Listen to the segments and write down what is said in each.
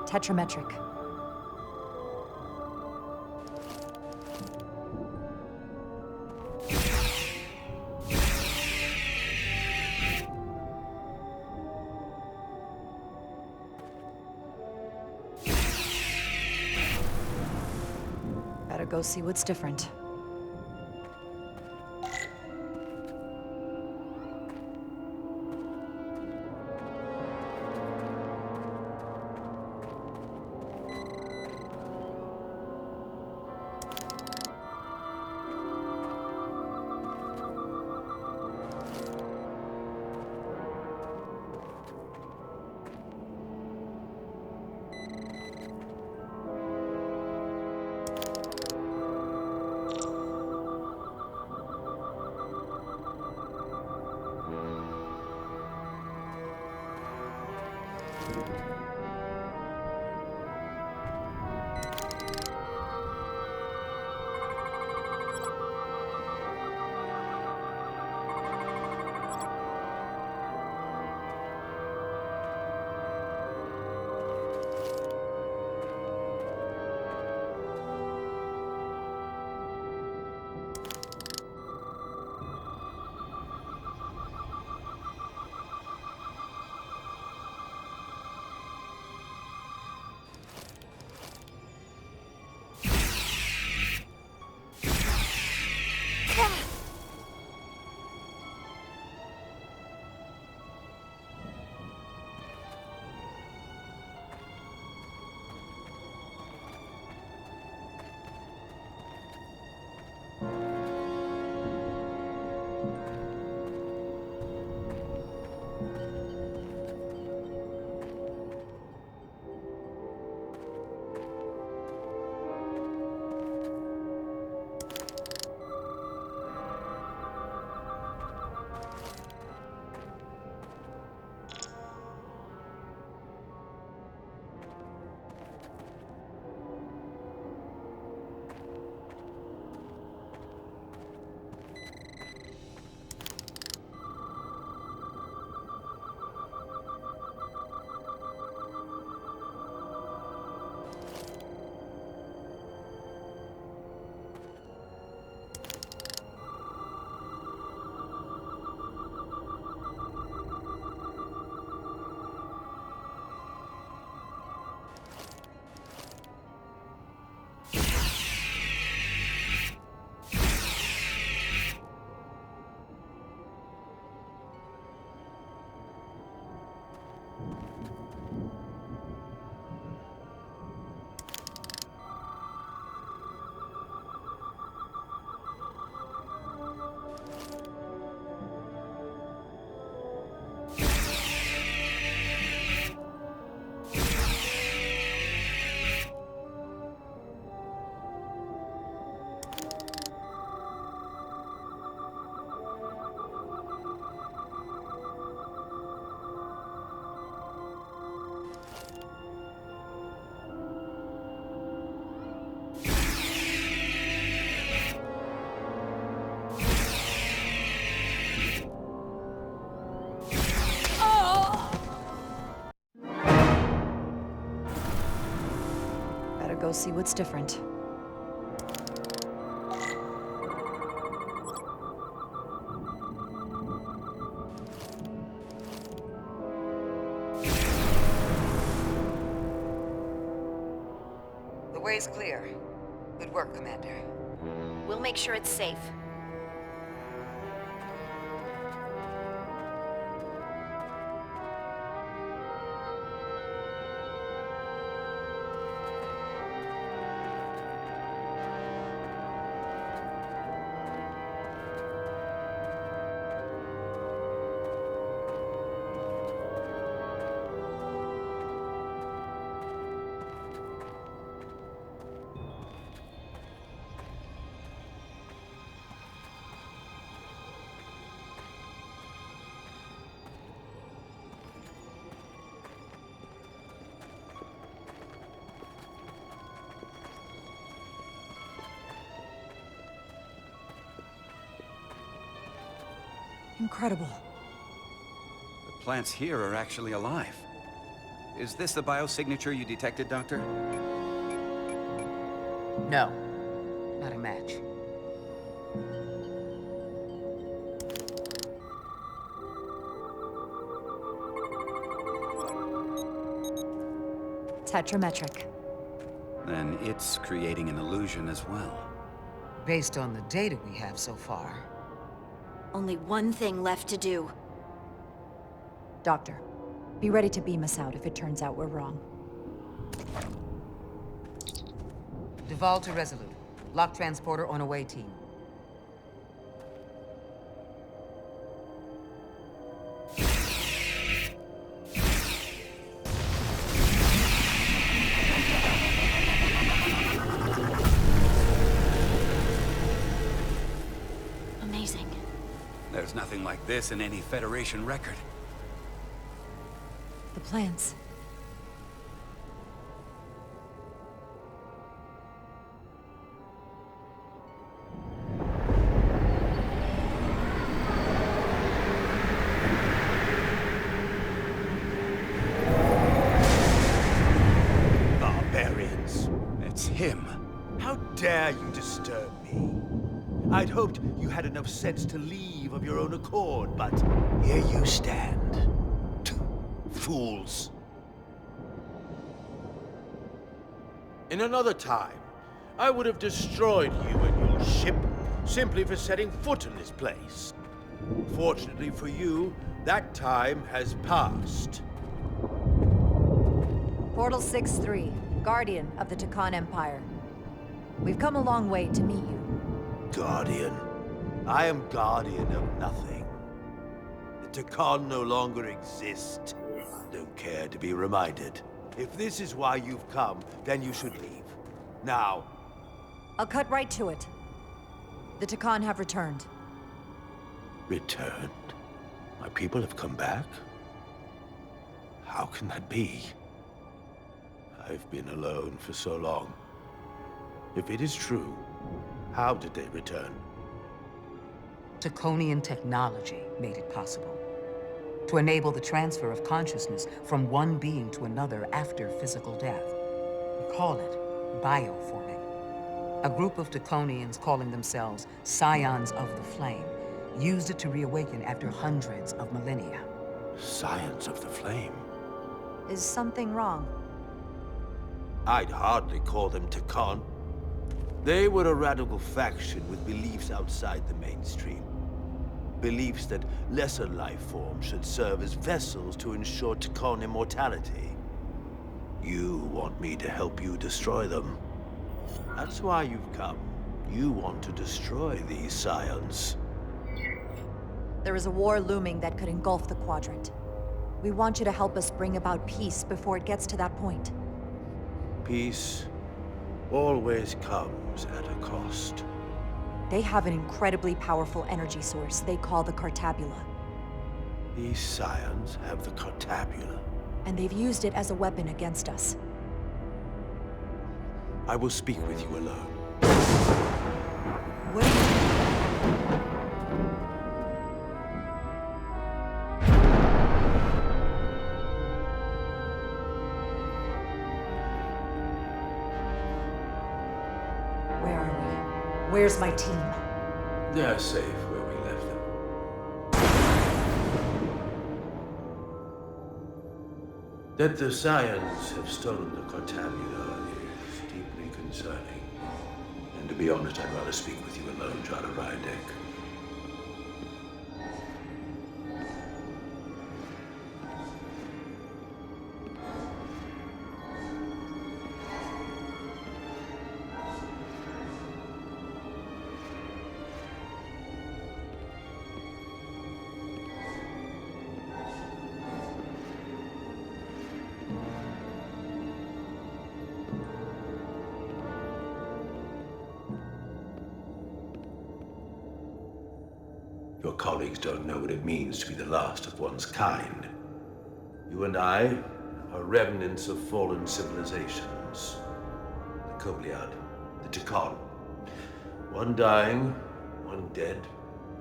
Tetrametric. Better go see what's different. Better go see what's different. The way's clear. Good work, Commander. We'll make sure it's safe. Incredible. The plants here are actually alive. Is this the biosignature you detected, Doctor? No, not a match. Tetrametric. Then it's creating an illusion as well. Based on the data we have so far. Only one thing left to do. Doctor, be ready to beam us out if it turns out we're wrong. Duval to Resolute. Lock transporter on away team. Amazing. There's nothing like this in any Federation record. The plans. Barbarians. It's him. How dare you disturb me? I'd hoped you had enough sense to leave of your own accord, but here you stand. Fools. In another time, I would have destroyed you and your ship simply for setting foot in this place. Fortunately for you, that time has passed. Portal 6-3, Guardian of the Takan Empire. We've come a long way to meet you. Guardian? I am guardian of nothing. The Takan no longer exist. Don't care to be reminded. If this is why you've come, then you should leave. Now. I'll cut right to it. The Takan have returned. Returned? My people have come back? How can that be? I've been alone for so long. If it is true, how did they return? Taconian technology made it possible. To enable the transfer of consciousness from one being to another after physical death. We call it bioforming. A group of Taconians calling themselves Scions of the Flame used it to reawaken after hundreds of millennia. Scions of the Flame? Is something wrong? I'd hardly call them Takan. They were a radical faction with beliefs outside the mainstream. Beliefs that lesser life forms should serve as vessels to ensure Takan immortality. You want me to help you destroy them. That's why you've come. You want to destroy these scions. There is a war looming that could engulf the Quadrant. We want you to help us bring about peace before it gets to that point. Peace always comes at a cost. They have an incredibly powerful energy source they call the Cartabula. These scions have the Cartabula. And they've used it as a weapon against us. I will speak with you alone. What do you... Where are we? Where's my team? They're safe where we left them. That the scions have stolen the Cartabula is deeply concerning. And to be honest, I'd rather speak with you alone, Jada Rydek. Your colleagues don't know what it means to be the last of one's kind. You and I are remnants of fallen civilizations. The Kobliad, the Takan. One dying, one dead.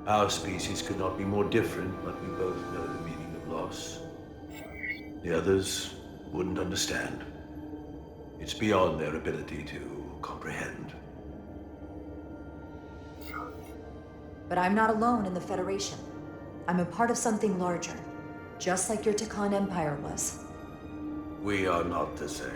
Our species could not be more different, but we both know the meaning of loss. The others, wouldn't understand. It's beyond their ability to comprehend. But I'm not alone in the Federation. I'm a part of something larger, just like your Takan Empire was. We are not the same.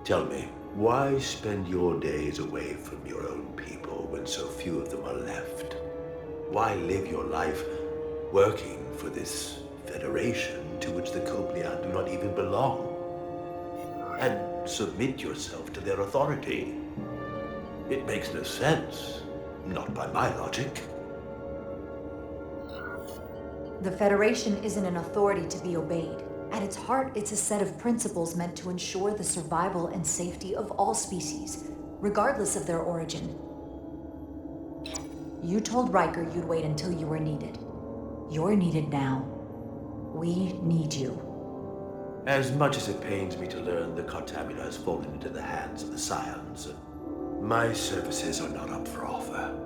Tell me, why spend your days away from your own people when so few of them are left? Why live your life working for this federation to which the Coplian do not even belong? And submit yourself to their authority? It makes no sense, not by my logic. The Federation isn't an authority to be obeyed. At its heart, it's a set of principles meant to ensure the survival and safety of all species, regardless of their origin. You told Riker you'd wait until you were needed. You're needed now. We need you. As much as it pains me to learn the Cartamina has fallen into the hands of the Scions, my services are not up for offer.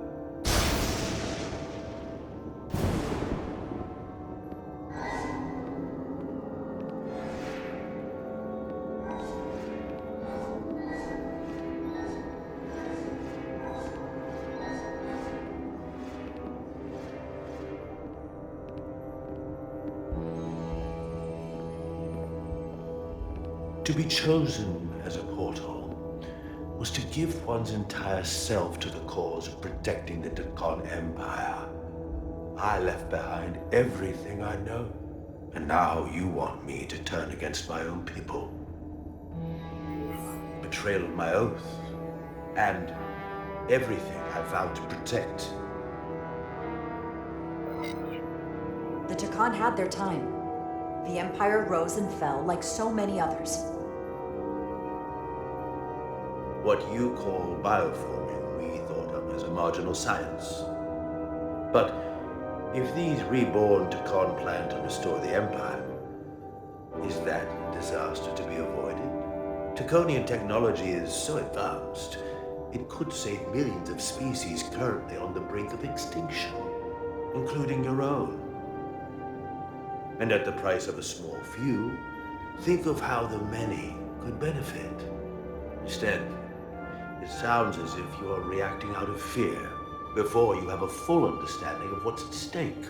To be chosen as a portal was to give one's entire self to the cause of protecting the Takan Empire. I left behind everything I know, and now you want me to turn against my own people. Betrayal of my oath, and everything I vowed to protect. The Takan had their time. The Empire rose and fell like so many others. What you call bioforming, we thought of as a marginal science. But if these reborn Takan plan to restore the Empire, is that disaster to be avoided? Takonian technology is so advanced, it could save millions of species currently on the brink of extinction, including your own. And at the price of a small few, think of how the many could benefit. Instead, it sounds as if you are reacting out of fear before you have a full understanding of what's at stake.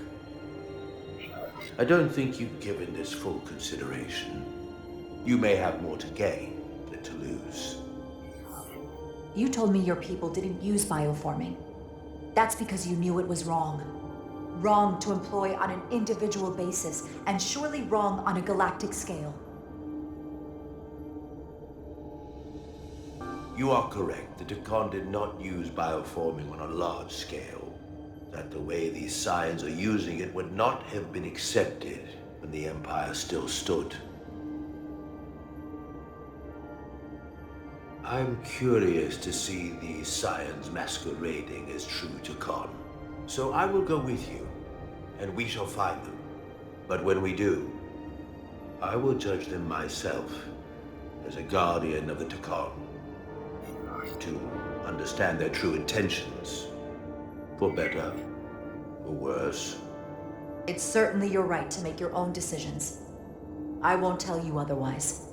I don't think you've given this full consideration. You may have more to gain than to lose. You told me your people didn't use bioforming. That's because you knew it was wrong. Wrong to employ on an individual basis, and surely wrong on a galactic scale. You are correct. The Takan did not use bioforming on a large scale. That the way these Scions are using it would not have been accepted when the Empire still stood. I'm curious to see these Scions masquerading as true Takan. So I will go with you, and we shall find them. But when we do, I will judge them myself as a guardian of the Takan, to understand their true intentions, for better or worse. It's certainly your right to make your own decisions. I won't tell you otherwise.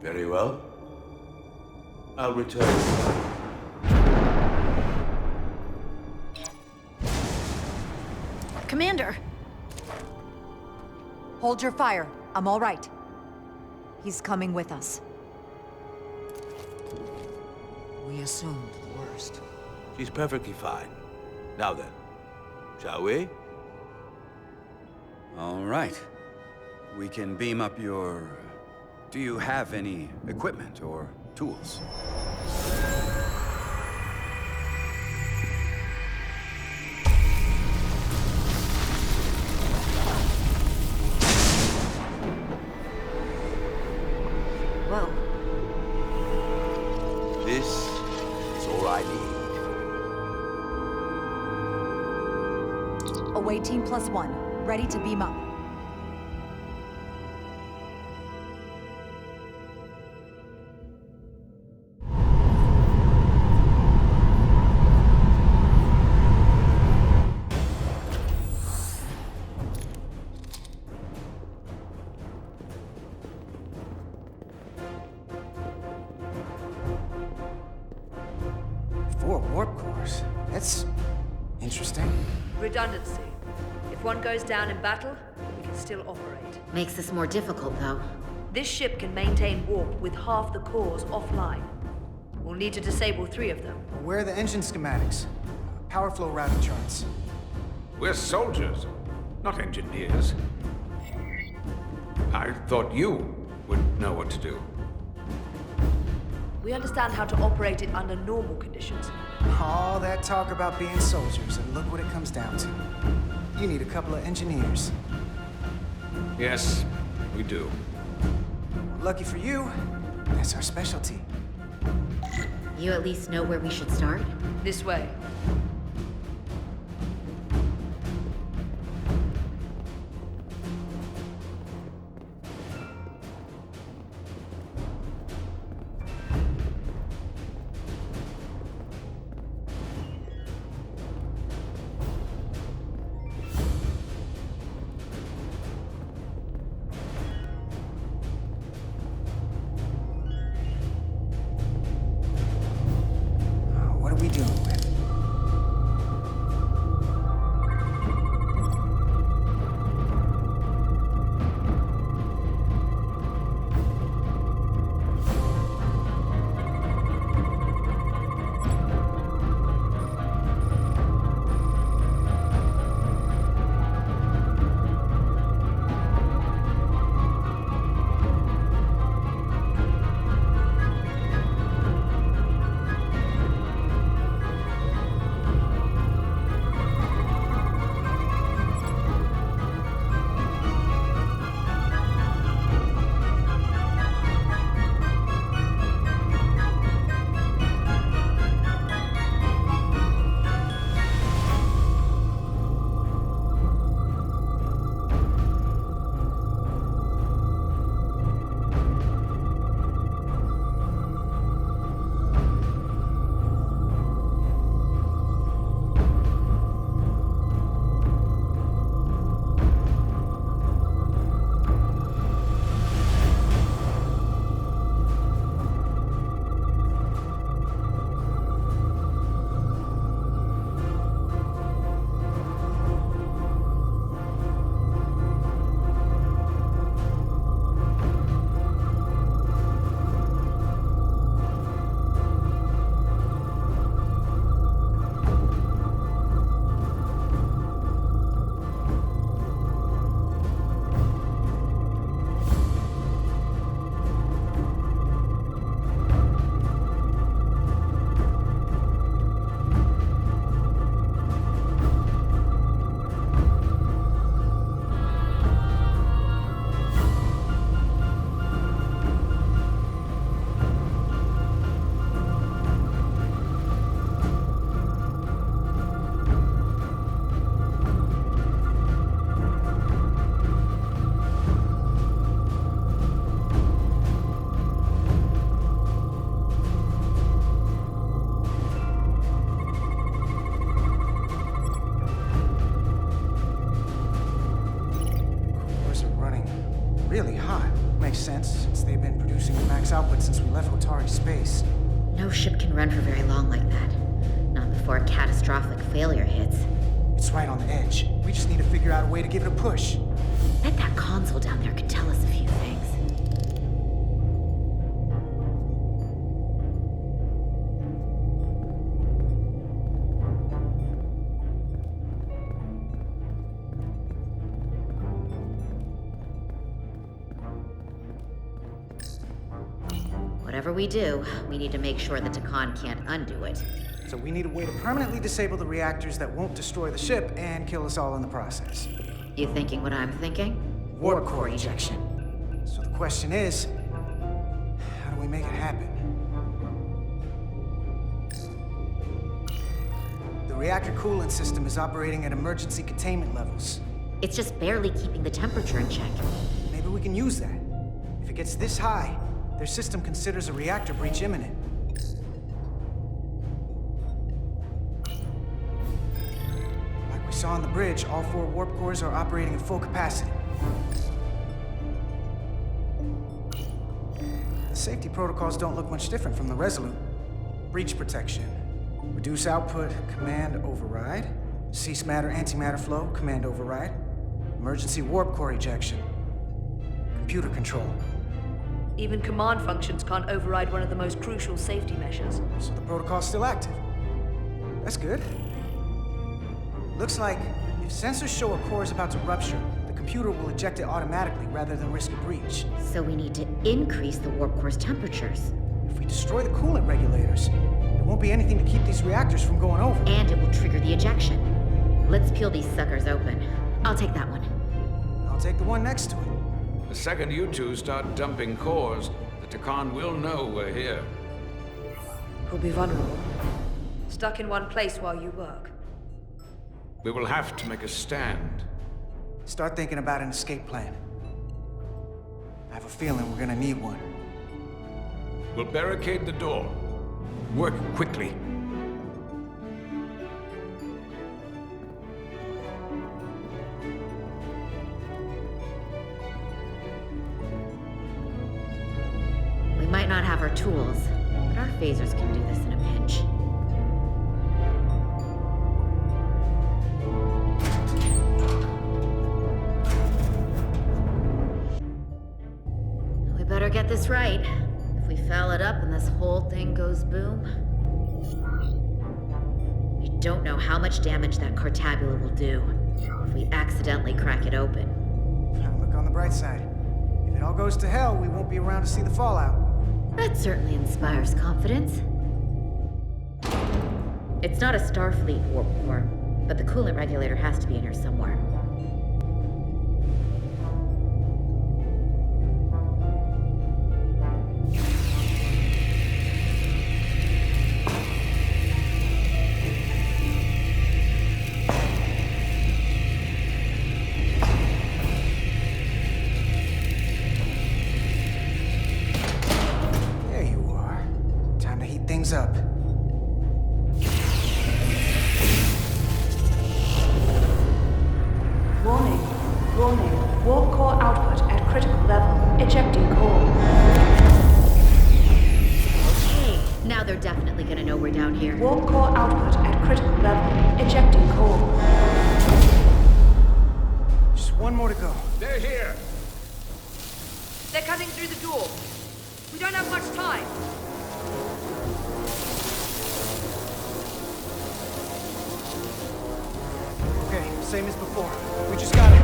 Very well. I'll return. Commander! Hold your fire. I'm all right. He's coming with us. We assumed the worst. She's perfectly fine. Now then, shall we? All right. We can beam up your... Do you have any equipment or tools? Away team +1. Ready to beam up. Four warp cores. That's interesting. Redundancy. If one goes down in battle, we can still operate. Makes this more difficult, though. This ship can maintain warp with half the cores offline. We'll need to disable 3 of them. Where are the engine schematics? Power flow routing charts. We're soldiers, not engineers. I thought you would know what to do. We understand how to operate it under normal conditions. All that talk about being soldiers, and look what it comes down to. You need a couple of engineers. Yes, we do. Lucky for you, that's our specialty. You at least know where we should start? This way. What are we dealing with? Really hot. Makes sense, since they've been producing the max output since we left Otari space. No ship can run for very long like that. Not before a catastrophic failure hits. It's right on the edge. We just need to figure out a way to give it a push. Bet that console down there could tell us a few things. Whatever we do, we need to make sure that Takan can't undo it. So we need a way to permanently disable the reactors that won't destroy the ship and kill us all in the process. You thinking what I'm thinking? Warp core ejection. So the question is, how do we make it happen? The reactor coolant system is operating at emergency containment levels. It's just barely keeping the temperature in check. Maybe we can use that. If it gets this high, their system considers a reactor breach imminent. Like we saw on the bridge, all 4 warp cores are operating at full capacity. The safety protocols don't look much different from the Resolute. Breach protection. Reduce output, command override. Cease matter, antimatter flow, command override. Emergency warp core ejection. Computer control. Even command functions can't override one of the most crucial safety measures. So the protocol's still active. That's good. Looks like if sensors show a core is about to rupture, the computer will eject it automatically rather than risk a breach. So we need to increase the warp core's temperatures. If we destroy the coolant regulators, there won't be anything to keep these reactors from going over. And it will trigger the ejection. Let's peel these suckers open. I'll take that one. I'll take the one next to it. The second you two start dumping cores, the Takan will know we're here. We'll be vulnerable. Stuck in one place while you work. We will have to make a stand. Start thinking about an escape plan. I have a feeling we're gonna need one. We'll barricade the door. Work quickly. We might not have our tools, but our phasers can do this in a pinch. We better get this right. If we foul it up and this whole thing goes boom, we don't know how much damage that Cartabula will do if we accidentally crack it open. Look on the bright side. If it all goes to hell, we won't be around to see the fallout. That certainly inspires confidence. It's not a Starfleet warp core, but the coolant regulator has to be in here somewhere. There you are. Time to heat things up. Warning. Warning. Warp core output at critical level. Ejecting core. Okay, now they're definitely gonna know we're down here. Warp core output at critical level. Ejecting core. Just one more to go. They're here! They're cutting through the door. We don't have much time. Okay, same as before. We just gotta...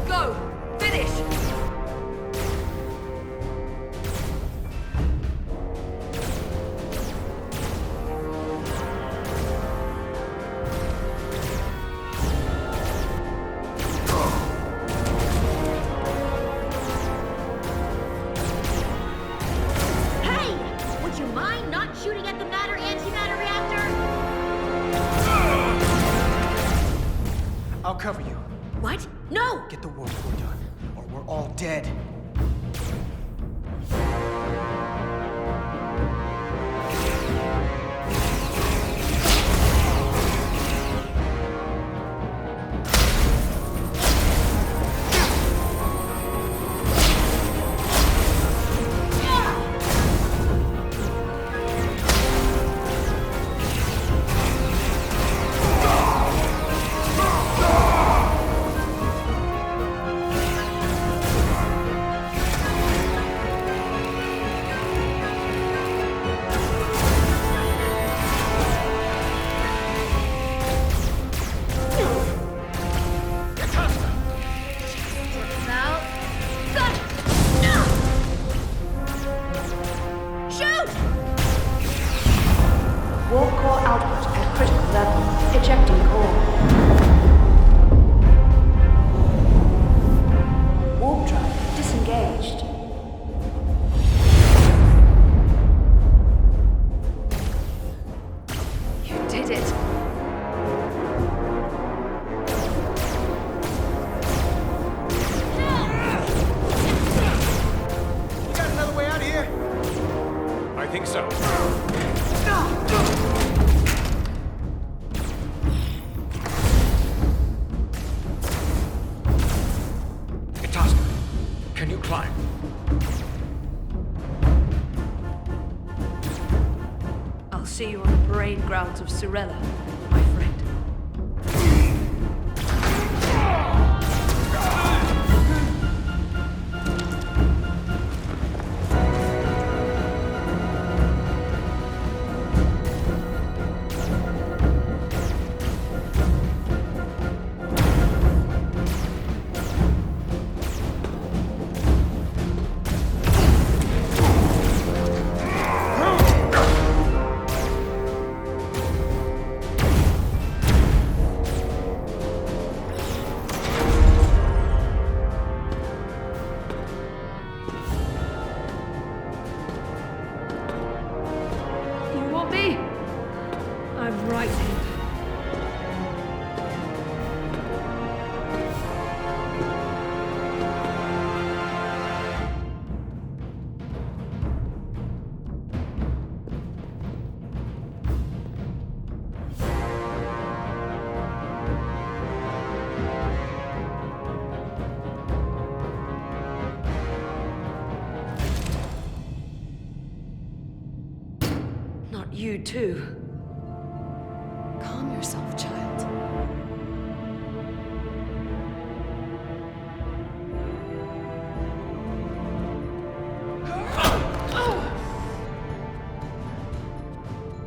Go! Finish! Hey! Would you mind not shooting at the matter-antimatter reactor? I'll cover you. What? No! Get the warp core done, or we're all dead. output at critical level. Ejecting core. Warp drive disengaged. You did it. You got another way out of here? I think so. Itasca, can you climb? I'll see you on the parade grounds of Cirella, my friend. You want me? I'm right here. Not you too. Calm yourself, child.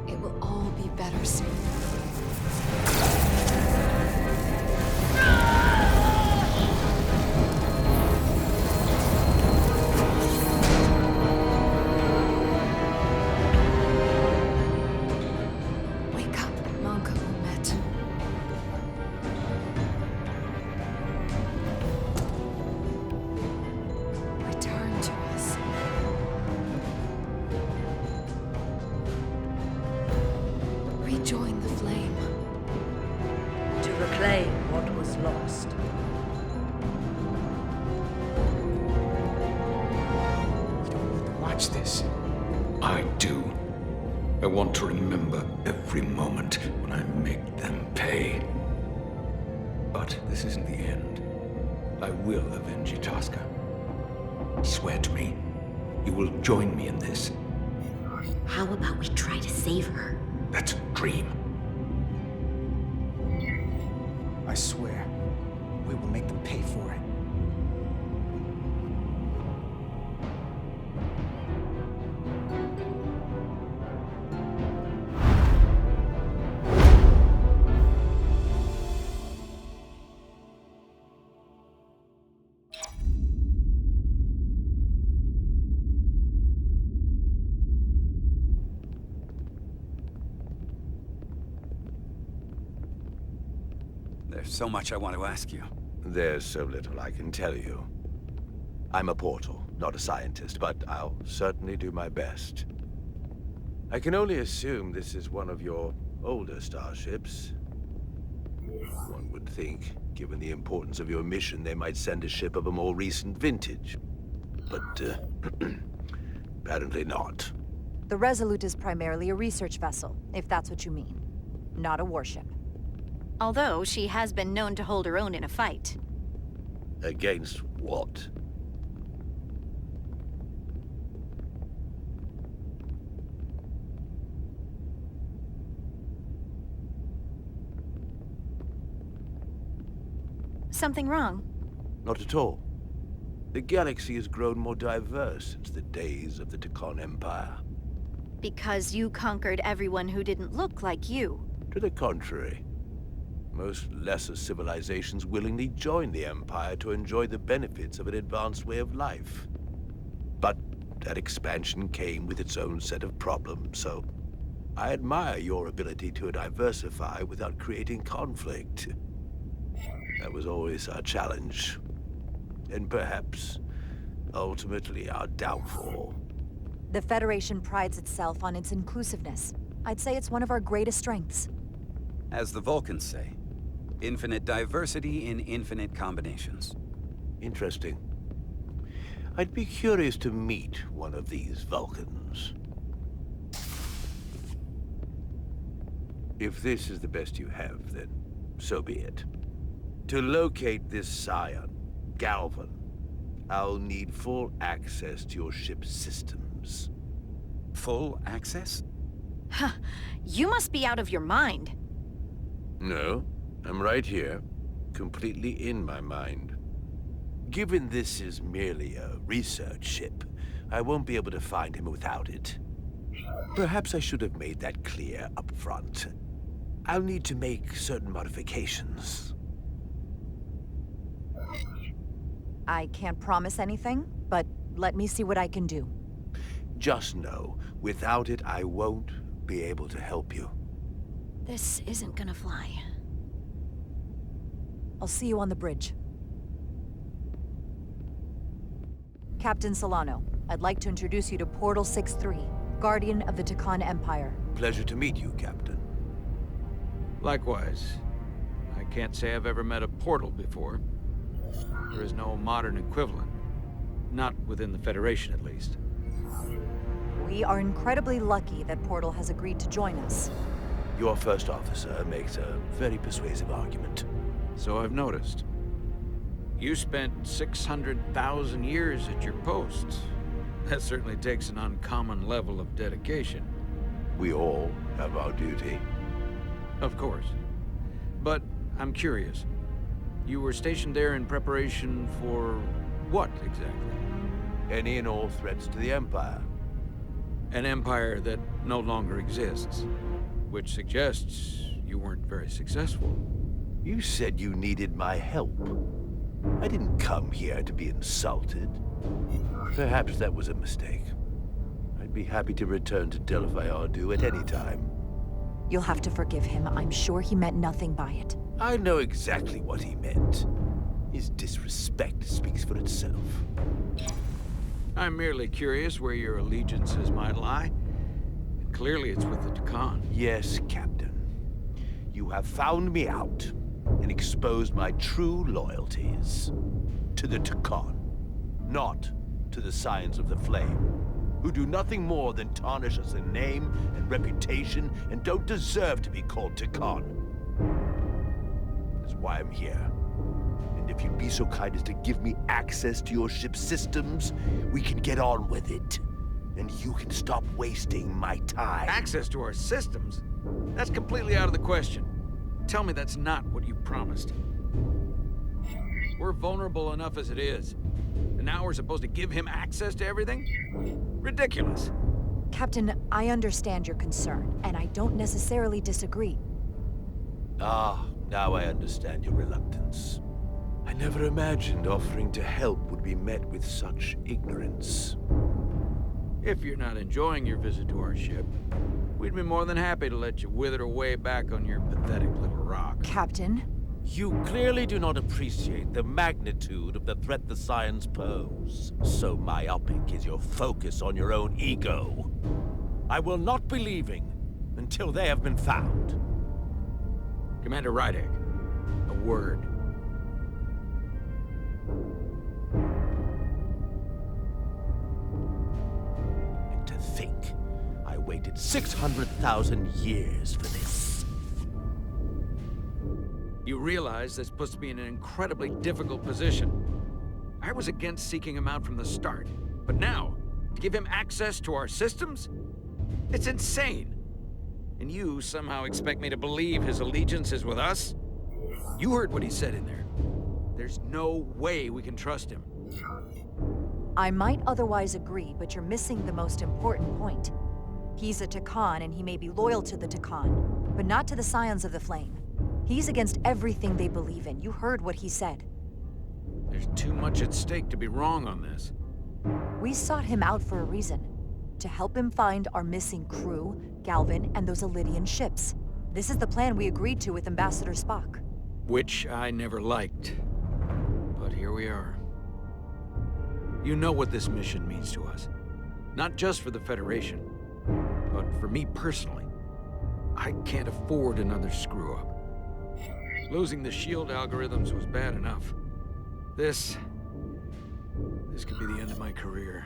It will all be better soon. Wake up, Monka Umet. Return to us. Rejoin the flame. To reclaim what was lost. You don't need to watch this. I do. I want to remember every moment when I make them pay. But this isn't the end. I will avenge Itasca. Swear to me, you will join me in this. How about we try to save her? That's a dream. I swear, we will make them pay for it. There's so much I want to ask you. There's so little I can tell you. I'm a portal, not a scientist, but I'll certainly do my best. I can only assume this is one of your older starships. One would think, given the importance of your mission, they might send a ship of a more recent vintage. But, apparently not. The Resolute is primarily a research vessel, if that's what you mean. Not a warship. Although she has been known to hold her own in a fight. Against what? Something wrong? Not at all. The galaxy has grown more diverse since the days of the Tekon Empire. Because you conquered everyone who didn't look like you. To the contrary. Most lesser civilizations willingly joined the Empire to enjoy the benefits of an advanced way of life. But that expansion came with its own set of problems, so I admire your ability to diversify without creating conflict. That was always our challenge. And perhaps, ultimately, our downfall. The Federation prides itself on its inclusiveness. I'd say it's one of our greatest strengths. As the Vulcans say, infinite diversity in infinite combinations. Interesting. I'd be curious to meet one of these Vulcans. If this is the best you have, then so be it. To locate this scion, Galvan, I'll need full access to your ship's systems. Full access? Huh. You must be out of your mind. No, I'm right here, completely in my mind. Given this is merely a research ship, I won't be able to find him without it. Perhaps I should have made that clear up front. I'll need to make certain modifications. I can't promise anything, but let me see what I can do. Just know, without it, I won't be able to help you. This isn't gonna fly. I'll see you on the bridge. Captain Solano, I'd like to introduce you to Portal 6-3, Guardian of the Takan Empire. Pleasure to meet you, Captain. Likewise. I can't say I've ever met a portal before. There is no modern equivalent. Not within the Federation, at least. We are incredibly lucky that Portal has agreed to join us. Your first officer makes a very persuasive argument. So I've noticed. You spent 600,000 years at your post. That certainly takes an uncommon level of dedication. We all have our duty. Of course. But I'm curious. You were stationed there in preparation for what, exactly? Any and all threats to the Empire. An empire that no longer exists. Which suggests you weren't very successful. You said you needed my help. I didn't come here to be insulted. Perhaps that was a mistake. I'd be happy to return to Delphi Ardu at any time. You'll have to forgive him. I'm sure he meant nothing by it. I know exactly what he meant. His disrespect speaks for itself. I'm merely curious where your allegiances might lie. And clearly it's with the Takan. Yes, Captain. You have found me out and exposed my true loyalties. To the Takan, not to the Scions of the Flame, who do nothing more than tarnish us in name and reputation and don't deserve to be called Takan. That's why I'm here. And if you'd be so kind as to give me access to your ship's systems, we can get on with it. And you can stop wasting my time. Access to our systems? That's completely out of the question. Tell me that's not what you promised. We're vulnerable enough as it is. And now we're supposed to give him access to everything? Ridiculous. Captain, I understand your concern, and I don't necessarily disagree. Ah, now I understand your reluctance. I never imagined offering to help would be met with such ignorance. If you're not enjoying your visit to our ship, we'd be more than happy to let you wither away back on your pathetic little rock. Captain? You clearly do not appreciate the magnitude of the threat the Scions pose. So myopic is your focus on your own ego. I will not be leaving until they have been found. Commander Rydek, a word. And to think, I waited 600,000 years for this. You realize this puts me in an incredibly difficult position. I was against seeking him out from the start, but now, to give him access to our systems? It's insane. And you somehow expect me to believe his allegiance is with us? You heard what he said in there. There's no way we can trust him. I might otherwise agree, but you're missing the most important point. He's a Takan, and he may be loyal to the Takan, but not to the Scions of the Flame. He's against everything they believe in. You heard what he said. There's too much at stake to be wrong on this. We sought him out for a reason. To help him find our missing crew, Galvin, and those Elydian ships. This is the plan we agreed to with Ambassador Spock. Which I never liked. But here we are. You know what this mission means to us. Not just for the Federation, but for me personally. I can't afford another screw-up. Losing the shield algorithms was bad enough. This could be the end of my career.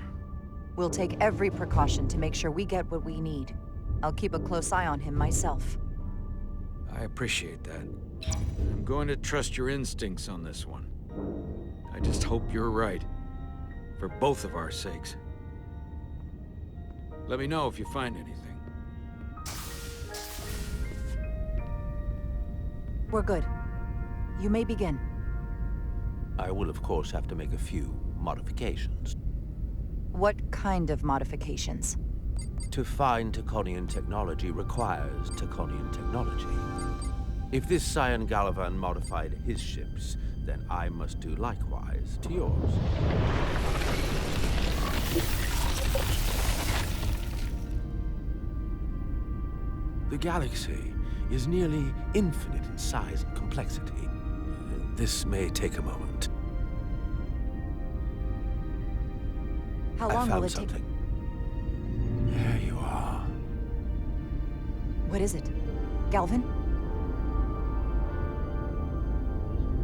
We'll take every precaution to make sure we get what we need. I'll keep a close eye on him myself. I appreciate that. I'm going to trust your instincts on this one. I just hope you're right. For both of our sakes. Let me know if you find anything. We're good. You may begin. I will, of course, have to make a few modifications. What kind of modifications? To find Taconian technology requires Taconian technology. If this Scion Gallivan modified his ships, then I must do likewise to yours. The galaxy is nearly infinite in size and complexity. This may take a moment. How long will it something. take? There you are. What is it? Galvin?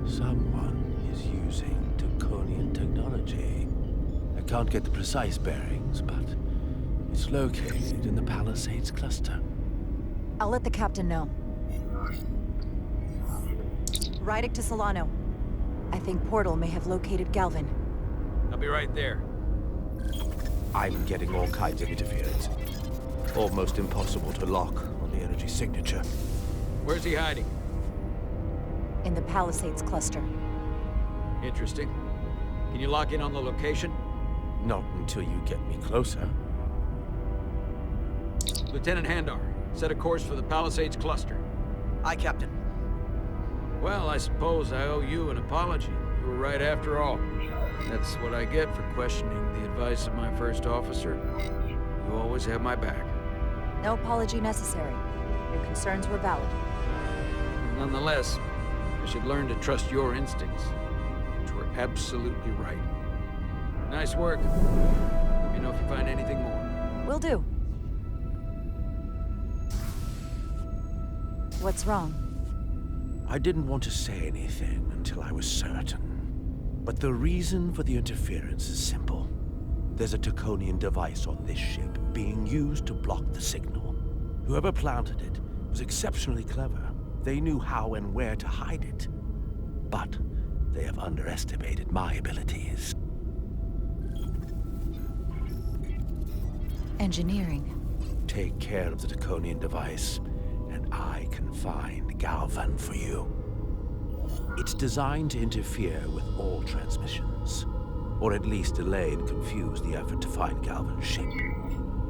Someone is using Taconian technology. I can't get the precise bearings, but it's located in the Palisades cluster. I'll let the captain know. Rydick to Solano. I think Portal may have located Galvin. I'll be right there. I'm getting all kinds of interference. Almost impossible to lock on the energy signature. Where's he hiding? In the Palisades cluster. Interesting. Can you lock in on the location? Not until you get me closer. Lieutenant Handar, set a course for the Palisades cluster. Aye, Captain. Well, I suppose I owe you an apology. You were right after all. That's what I get for questioning the advice of my first officer. You always have my back. No apology necessary. Your concerns were valid. Nonetheless, I should learn to trust your instincts, which were absolutely right. Nice work. Let me know if you find anything more. Will do. What's wrong? I didn't want to say anything until I was certain. But the reason for the interference is simple. There's a Taconian device on this ship being used to block the signal. Whoever planted it was exceptionally clever. They knew how and where to hide it. But they have underestimated my abilities. Engineering. Take care of the Taconian device, and I can find Galvan for you. It's designed to interfere with all transmissions, or at least delay and confuse the effort to find Galvan's ship.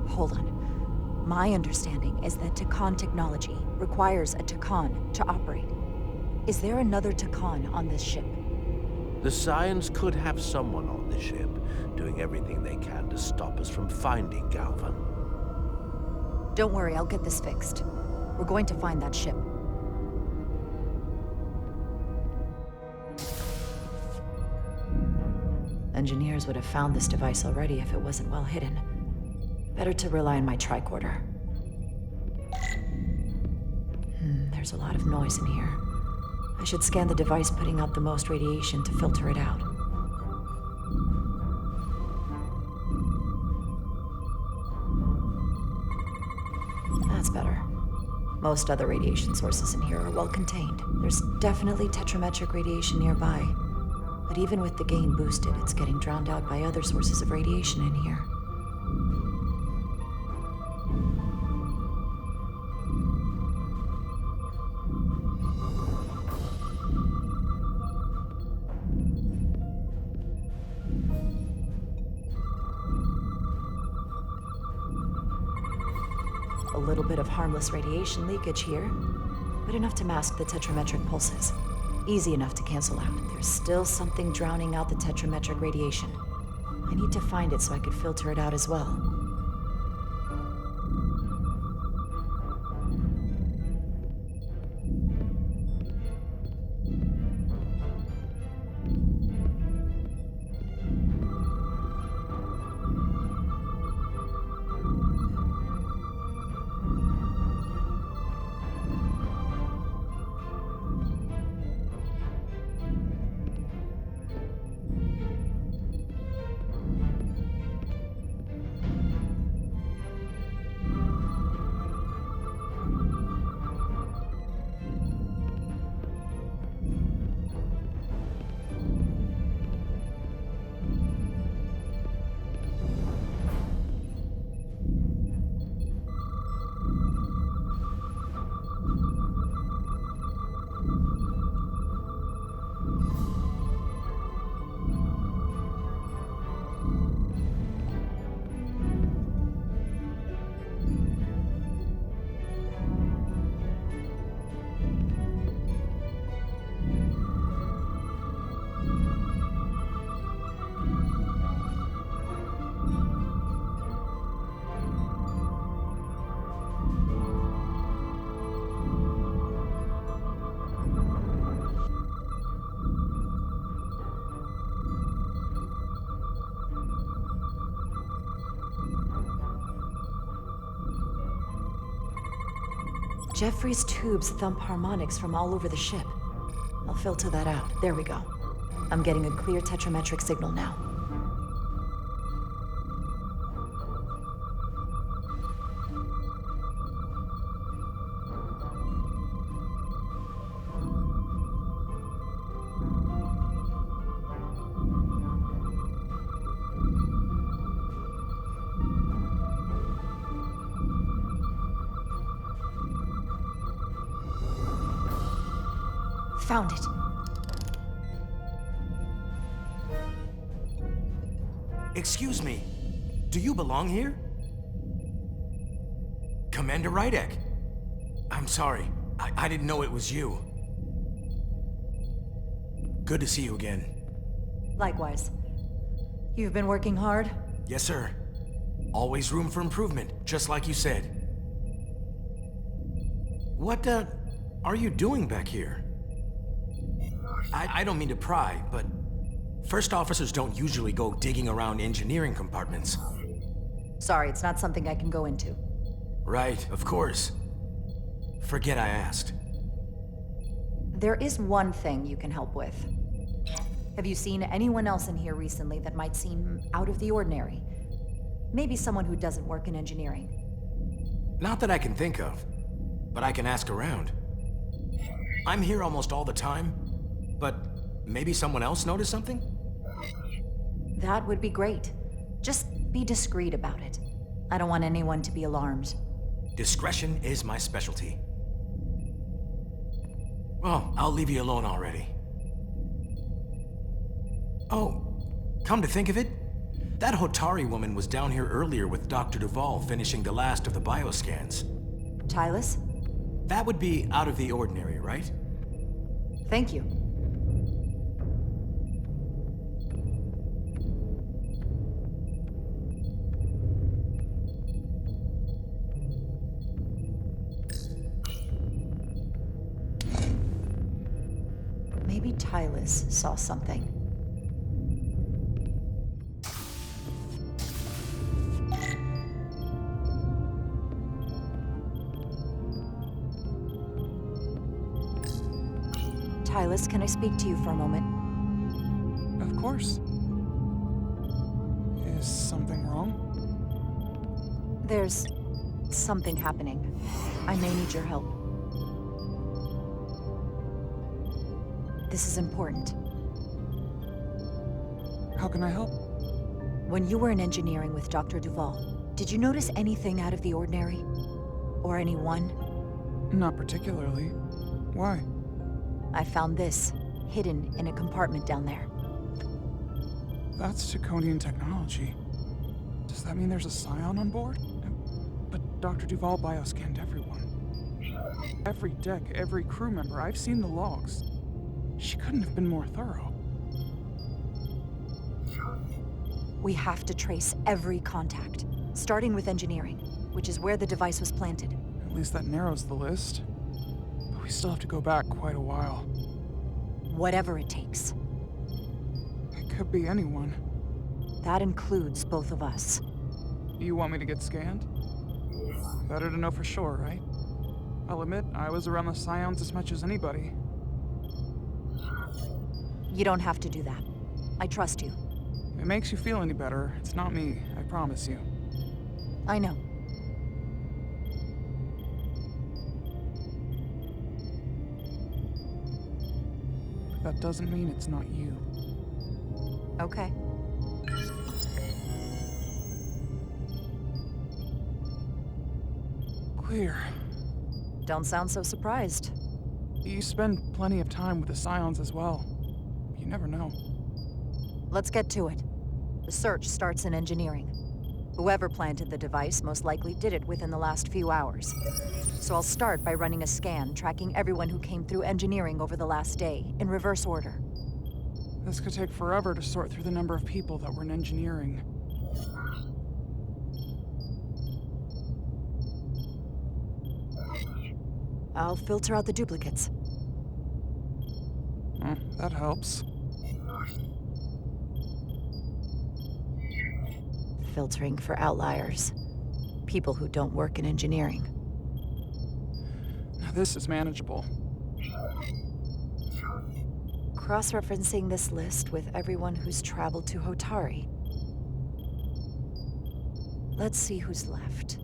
Hold on. My understanding is that Takan technology requires a Takan to operate. Is there another Takan on this ship? The Scions could have someone on the ship, doing everything they can to stop us from finding Galvan. Don't worry, I'll get this fixed. We're going to find that ship. Engineers would have found this device already if it wasn't well hidden. Better to rely on my tricorder. There's a lot of noise in here. I should scan the device putting out the most radiation to filter it out. That's better. Most other radiation sources in here are well contained. There's definitely tetrametric radiation nearby. But even with the gain boosted, it's getting drowned out by other sources of radiation in here. A little bit of harmless radiation leakage here, but enough to mask the tetrametric pulses. Easy enough to cancel out. There's still something drowning out the tetrametric radiation. I need to find it so I could filter it out as well. Jeffrey's tubes thump harmonics from all over the ship. I'll filter that out. There we go. I'm getting a clear tetrametric signal now. Found it. Excuse me. Do you belong here? Commander Rydek. I'm sorry. I didn't know it was you. Good to see you again. Likewise. You've been working hard? Yes, sir. Always room for improvement, just like you said. What, are you doing back here? I don't mean to pry, but first officers don't usually go digging around engineering compartments. Sorry, it's not something I can go into. Right, of course. Forget I asked. There is one thing you can help with. Have you seen anyone else in here recently that might seem out of the ordinary? Maybe someone who doesn't work in engineering. Not that I can think of, but I can ask around. I'm here almost all the time, but maybe someone else noticed something? That would be great. Just be discreet about it. I don't want anyone to be alarmed. Discretion is my specialty. Well, I'll leave you alone already. Oh, come to think of it, that Hotari woman was down here earlier with Dr. Duvall finishing the last of the bioscans. Tylus? That would be out of the ordinary, right? Thank you. Maybe Tylus saw something. Tylus, can I speak to you for a moment? Of course. Is something wrong? There's something happening. I may need your help. This is important. How can I help? When you were in engineering with Dr. Duvall, did you notice anything out of the ordinary? Or anyone? Not particularly. Why? I found this, hidden in a compartment down there. That's Draconian technology. Does that mean there's a scion on board? But Dr. Duvall bioscanned everyone. Every deck, every crew member. I've seen the logs. She couldn't have been more thorough. We have to trace every contact, starting with engineering, which is where the device was planted. At least that narrows the list. But we still have to go back quite a while. Whatever it takes. It could be anyone. That includes both of us. You want me to get scanned? Better to know for sure, right? I'll admit, I was around the Scions as much as anybody. You don't have to do that. I trust you. If it makes you feel any better, it's not me, I promise you. I know. But that doesn't mean it's not you. Okay. Clear. Don't sound so surprised. You spend plenty of time with the Scions as well. You never know. Let's get to it. The search starts in engineering. Whoever planted the device most likely did it within the last few hours. So I'll start by running a scan, tracking everyone who came through engineering over the last day, in reverse order. This could take forever to sort through the number of people that were in engineering. I'll filter out the duplicates. That helps. Filtering for outliers. People who don't work in engineering. This is manageable. Cross-referencing this list with everyone who's traveled to Hotari. Let's see who's left.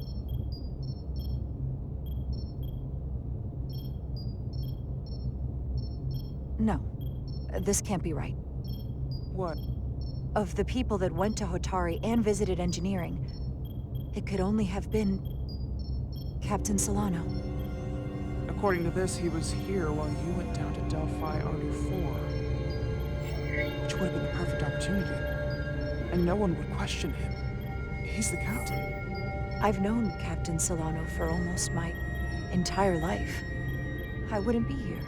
No, this can't be right. What? Of the people that went to Hotari and visited engineering, it could only have been Captain Solano. According to this, he was here while you went down to Delphi RD4. Which would have been the perfect opportunity. And no one would question him. He's the captain. I've known Captain Solano for almost my entire life. I wouldn't be here.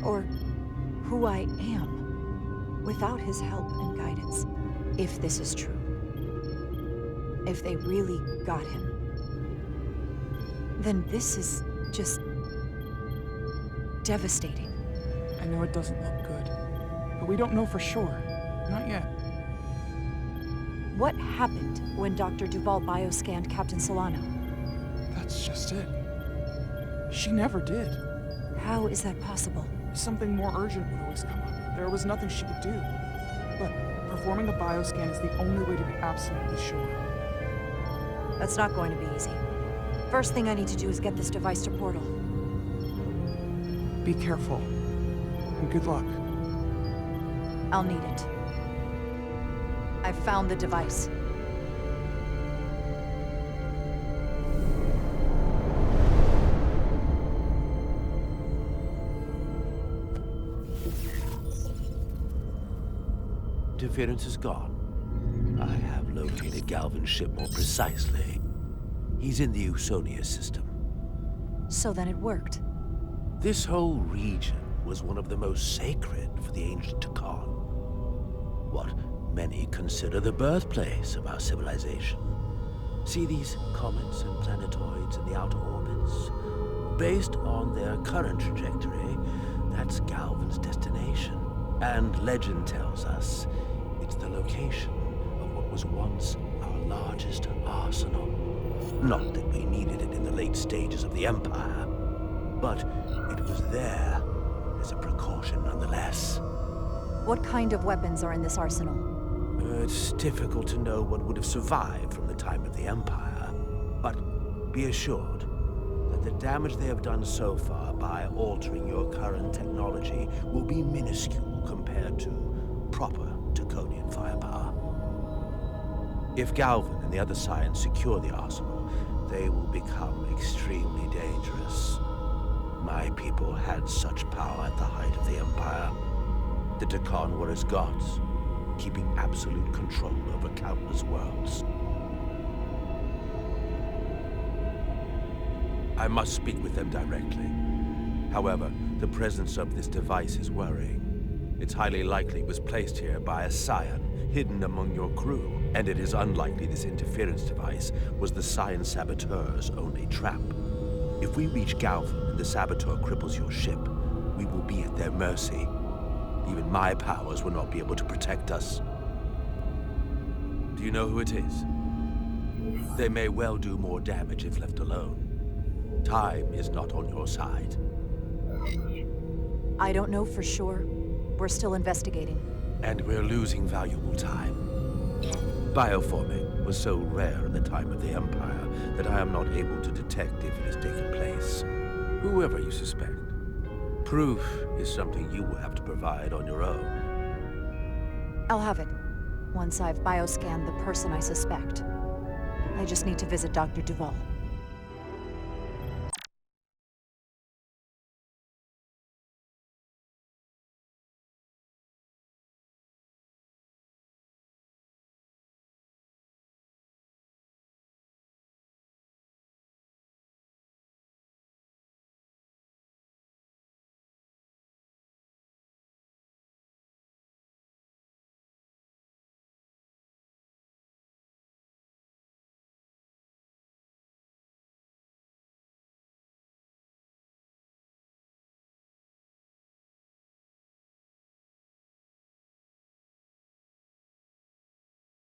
Or who I am without his help and guidance. If this is true. If they really got him. Then this is just devastating. I know it doesn't look good, but we don't know for sure. Not yet. What happened when Dr. Duval bioscanned Captain Solano? That's just it. She never did. How is that possible? Something more urgent would always come up. There was nothing she could do. But performing the bioscan is the only way to be absolutely sure. That's not going to be easy. First thing I need to do is get this device to Portal. Be careful. And good luck. I'll need it. I've found the device. Interference is gone. I have located Galvin's ship more precisely. He's in the Usonia system. So then it worked. This whole region was one of the most sacred for the ancient Takan. What many consider the birthplace of our civilization. See these comets and planetoids in the outer orbits? Based on their current trajectory, that's Galvin's destination. And legend tells us it's the location of what was once our largest arsenal. Not that we needed it in the late stages of the Empire, but it was there as a precaution nonetheless. What kind of weapons are in this arsenal? It's difficult to know what would have survived from the time of the Empire, but be assured that the damage they have done so far by altering your current technology will be minuscule compared to proper Draconian firepower. If Galvin and the other Scions secure the arsenal, they will become extremely dangerous. My people had such power at the height of the Empire. The Takan were as gods, keeping absolute control over countless worlds. I must speak with them directly. However, the presence of this device is worrying. It's highly likely it was placed here by a Scion, hidden among your crew, and it is unlikely this interference device was the Scion saboteur's only trap. If we reach Galvin and the saboteur cripples your ship, we will be at their mercy. Even my powers will not be able to protect us. Do you know who it is? They may well do more damage if left alone. Time is not on your side. I don't know for sure. We're still investigating. And we're losing valuable time. Bioforming was so rare at the time of the Empire that I am not able to detect if it has taken place. Whoever you suspect, proof is something you will have to provide on your own. I'll have it, once I've bioscanned the person I suspect. I just need to visit Dr. Duval.